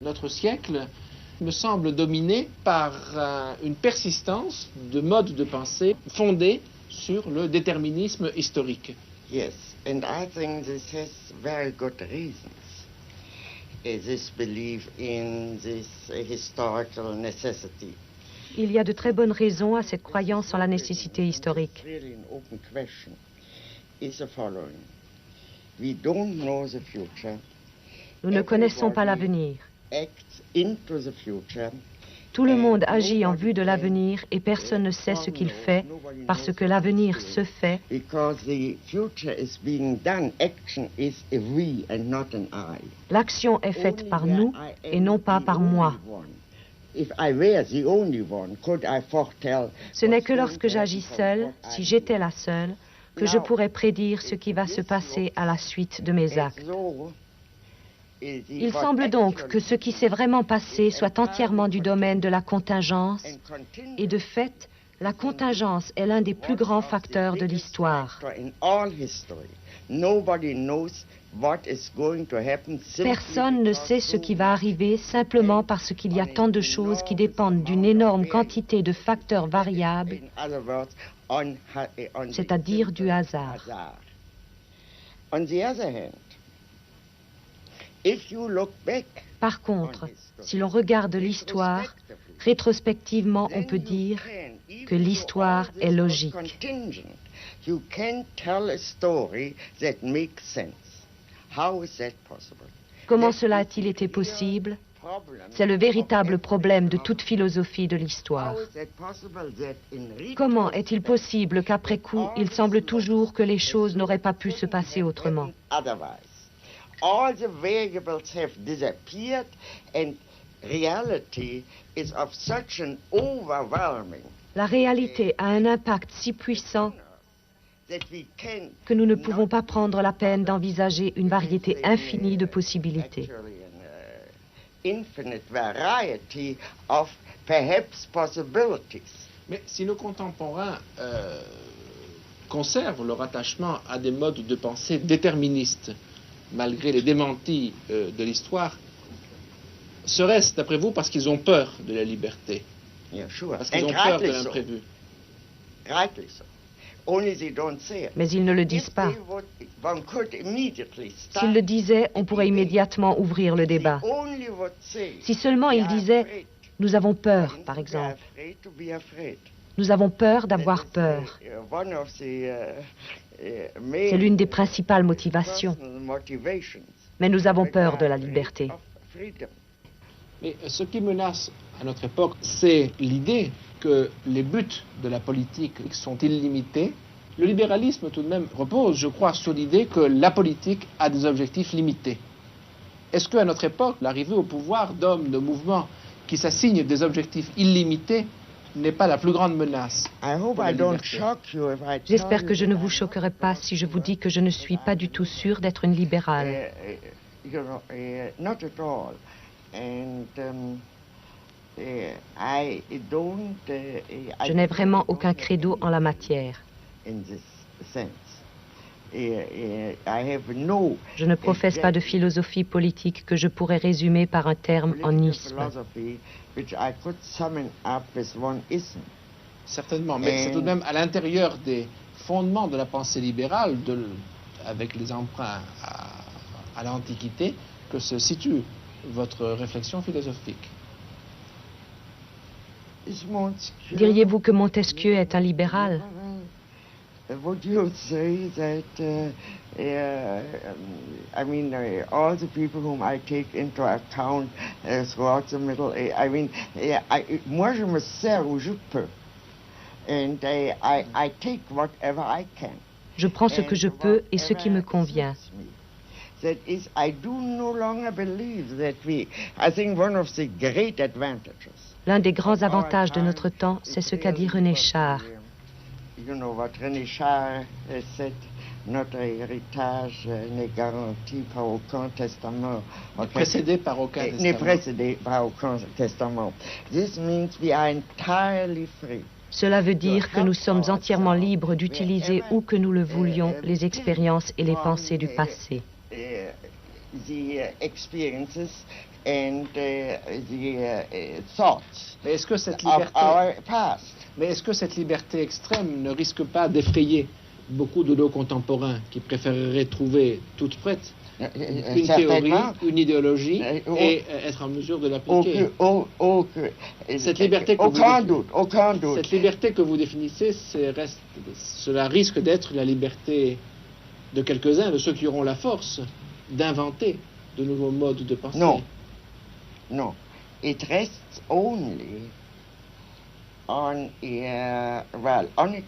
Notre siècle me semble dominé par une persistance de modes de pensée fondés sur le déterminisme historique. Yes, and I think this has very good reasons. This belief in this historical necessity. Il y a de très bonnes raisons à cette croyance en la nécessité historique. Nous ne connaissons pas l'avenir. Tout le monde agit en vue de l'avenir et personne ne sait ce qu'il fait parce que l'avenir se fait. L'action est faite par nous et non pas par moi. Ce n'est que lorsque j'agis seule, si j'étais la seule, que je pourrais prédire ce qui va se passer à la suite de mes actes. Il semble donc que ce qui s'est vraiment passé soit entièrement du domaine de la contingence, et de fait, la contingence est l'un des plus grands facteurs de l'histoire. Personne ne sait ce qui va arriver simplement parce qu'il y a tant de choses qui dépendent d'une énorme quantité de facteurs variables, c'est-à-dire du hasard. Par contre, si l'on regarde l'histoire, rétrospectivement, on peut dire que l'histoire est logique. Comment cela a-t-il été possible? C'est le véritable problème de toute philosophie de l'histoire. Comment est-il possible qu'après coup, il semble toujours que les choses n'auraient pas pu se passer autrement? All the variables have disappeared and reality is of such an overwhelming. La réalité a un impact si puissant que nous ne pouvons pas prendre la peine d'envisager une variété infinie de possibilités. Mais si nos contemporains conservent leur attachement à des modes de pensée déterministes, malgré les démentis de l'histoire, serait-ce, d'après vous, parce qu'ils ont peur de la liberté? Parce qu'ils ont peur de l'imprévu? Mais ils ne le disent pas. S'ils le disaient, on pourrait immédiatement ouvrir le débat. Si seulement ils disaient « nous avons peur », par exemple. Nous avons peur d'avoir peur. C'est l'une des principales motivations. Mais nous avons peur de la liberté. Mais ce qui menace à notre époque, c'est l'idée que les buts de la politique sont illimités. Le libéralisme, tout de même, repose, je crois, sur l'idée que la politique a des objectifs limités. Est-ce qu'à notre époque, l'arrivée au pouvoir d'hommes, de mouvements qui s'assignent des objectifs illimités n'est pas la plus grande menace? J'espère que je ne vous choquerai pas si je vous dis que je ne suis pas du tout sûre d'être une libérale. Je n'ai vraiment aucun credo en la matière. Je ne professe pas de philosophie politique que je pourrais résumer par un terme en isme. Certainement, mais c'est tout de même à l'intérieur des fondements de la pensée libérale, avec les emprunts à l'Antiquité, que se situe votre réflexion philosophique. Diriez-vous que Montesquieu est un libéral? Would you say that, all the people whom I take into account throughout the Middle Age, moi je me sers où je peux, and I take whatever I can. Je prends ce que je peux et ce qui me convient. That is, I do no longer believe that I think one of the great advantages. L'un des grands avantages de notre temps, c'est ce qu'a dit René Char. You know what René Char said, notre héritage n'est garanti par aucun testament. Précédé par aucun testament. N'est précédé par aucun testament. This means we are entirely free. Cela veut dire que nous sommes entièrement libres d'utiliser où que nous le voulions les expériences et les pensées du passé. The experiences and the thoughts Mais est-ce que cette of liberté, our past. mais est-ce que cette liberté extrême ne risque pas d'effrayer beaucoup de nos contemporains qui préféreraient trouver toute prête une théorie, une idéologie et être en mesure de l'appliquer? Cette liberté que vous définissez, cela risque d'être la liberté de quelques-uns, de ceux qui auront la force d'inventer de nouveaux modes de pensée. Non, non. It rests only on a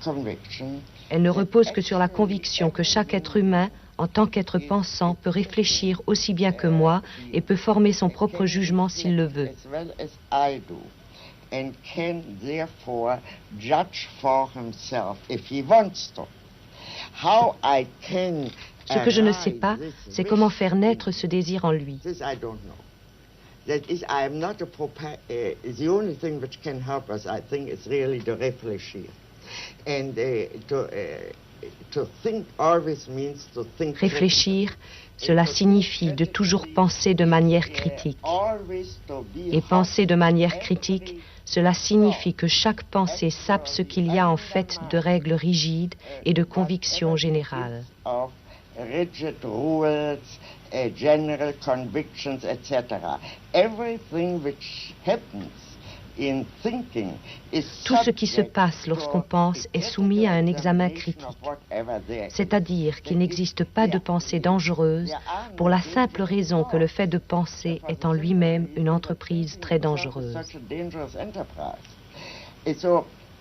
conviction. Elle ne repose que sur la conviction que chaque être humain, en tant qu'être pensant, peut réfléchir aussi bien que moi et peut former son propre jugement s'il le veut. And can therefore judge for himself if he wants to. How I can Ce que je ne sais pas, c'est comment faire naître ce désir en lui. This I don't know. That is, I am not the only thing which can help us, I think, is really to réfléchir. And to think always means to think. Réfléchir, cela signifie de toujours penser de manière critique. Et penser de manière critique, cela signifie que chaque pensée sape ce qu'il y a en fait de règles rigides et de convictions générales. Rigid rules, general convictions, etc. Everything which happens in thinking is Tout ce qui se passe lorsqu'on pense est soumis à un examen critique, c'est-à-dire qu'il n'existe pas de pensée dangereuse pour la simple raison que le fait de penser est en lui-même une entreprise très dangereuse.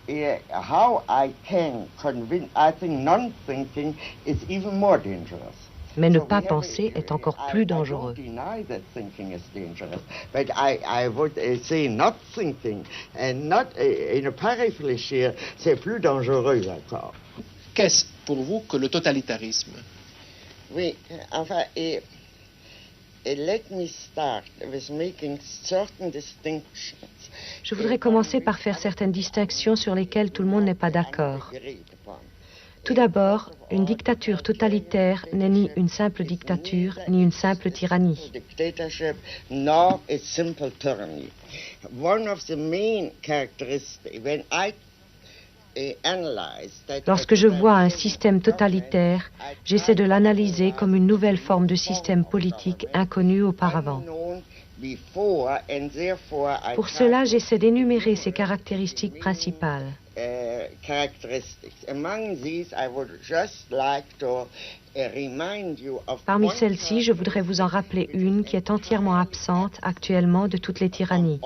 How I can convince, I think non-thinking is even more dangerous. Mais ne pas penser est encore plus dangereux. But I would say not thinking and not ne pas réfléchir, c'est plus dangereux encore. Qu'est-ce pour vous que le totalitarisme? Oui, enfin, let me start with making certain distinctions. Je voudrais commencer par faire certaines distinctions sur lesquelles tout le monde n'est pas d'accord. Tout d'abord, une dictature totalitaire n'est ni une simple dictature, ni une simple tyrannie. Lorsque je vois un système totalitaire, j'essaie de l'analyser comme une nouvelle forme de système politique inconnue auparavant. Pour cela, j'essaie d'énumérer ses caractéristiques principales. Parmi celles-ci, je voudrais vous en rappeler une qui est entièrement absente actuellement de toutes les tyrannies.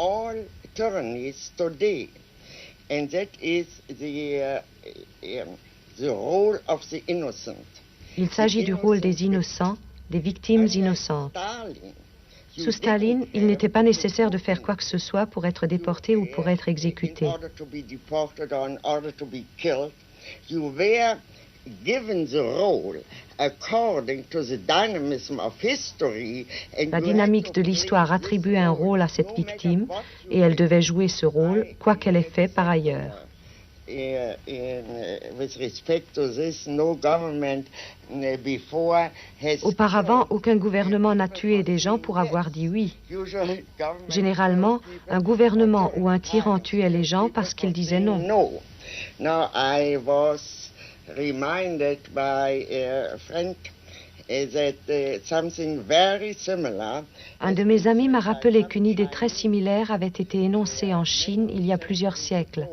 Il s'agit du rôle des innocents, des victimes innocentes. Sous Staline, il n'était pas nécessaire de faire quoi que ce soit pour être déporté ou pour être exécuté. La dynamique de l'histoire attribuait un rôle à cette victime et elle devait jouer ce rôle, quoi qu'elle ait fait par ailleurs. Auparavant, aucun gouvernement n'a tué des gens pour avoir dit oui. Généralement, un gouvernement ou un tyran tuait les gens parce qu'ils disaient non. Un de mes amis m'a rappelé qu'une idée très similaire avait été énoncée en Chine il y a plusieurs siècles.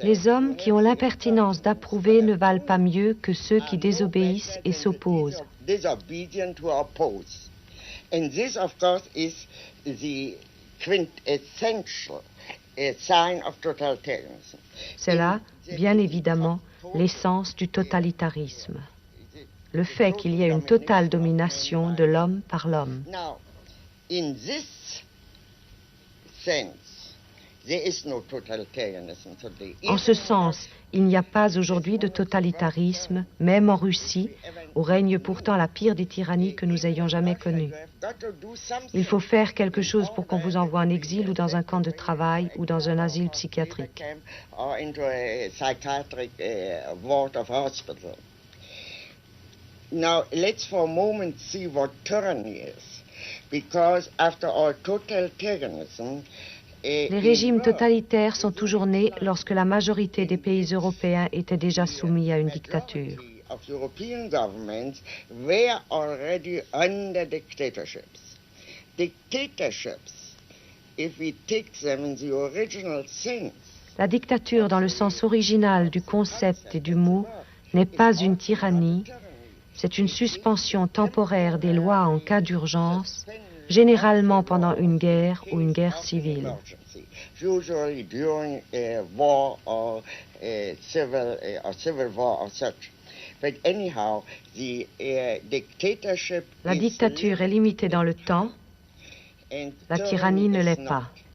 Les hommes qui ont l'impertinence d'approuver ne valent pas mieux que ceux qui désobéissent et s'opposent. C'est là, bien évidemment, l'essence du totalitarisme. Le fait qu'il y ait une totale domination de l'homme par l'homme. En ce sens, il n'y a pas aujourd'hui de totalitarisme, même en Russie, où règne pourtant la pire des tyrannies que nous ayons jamais connues. Il faut faire quelque chose pour qu'on vous envoie en exil ou dans un camp de travail ou dans un asile psychiatrique. because after all, totalitarianism Les régimes totalitaires sont toujours nés lorsque la majorité des pays européens étaient déjà soumis à une dictature. of European governments were already under dictatorships. Dictatorships, if we take them in the original sense, La dictature, dans le sens original du concept et du mot, n'est pas une tyrannie, c'est une suspension temporaire des lois en cas d'urgence, généralement pendant une guerre ou une guerre civile. usually during a war or a civil war or such. But anyhow, the dictatorship La dictature est limitée dans le temps, and la tyrannie ne l'est pas.